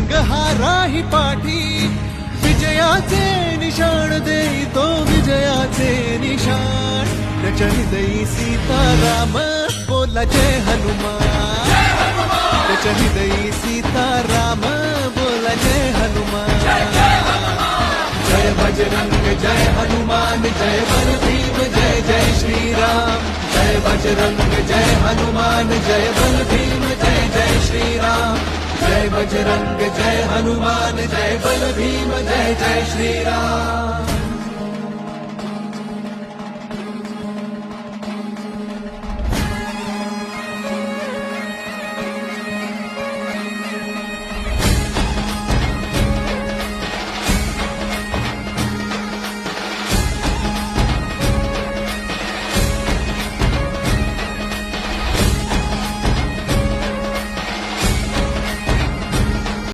रंग हा राही पाठी, विजयाचे निशाण देई तो विजयाचे निशाण. त्याच्या हृदयी सीताराम बोला जय हनुमान. त्याच्या हृदयी सीताराम बोला जय हनुमान. जय बजरंग जय हनुमान जय बल भीम जय जय श्रीराम. जय बजरंग जय हनुमान जय बल भीम जय जय श्रीराम. जय बजरंग जय हनुमान जय बल भीम जय जय श्रीराम.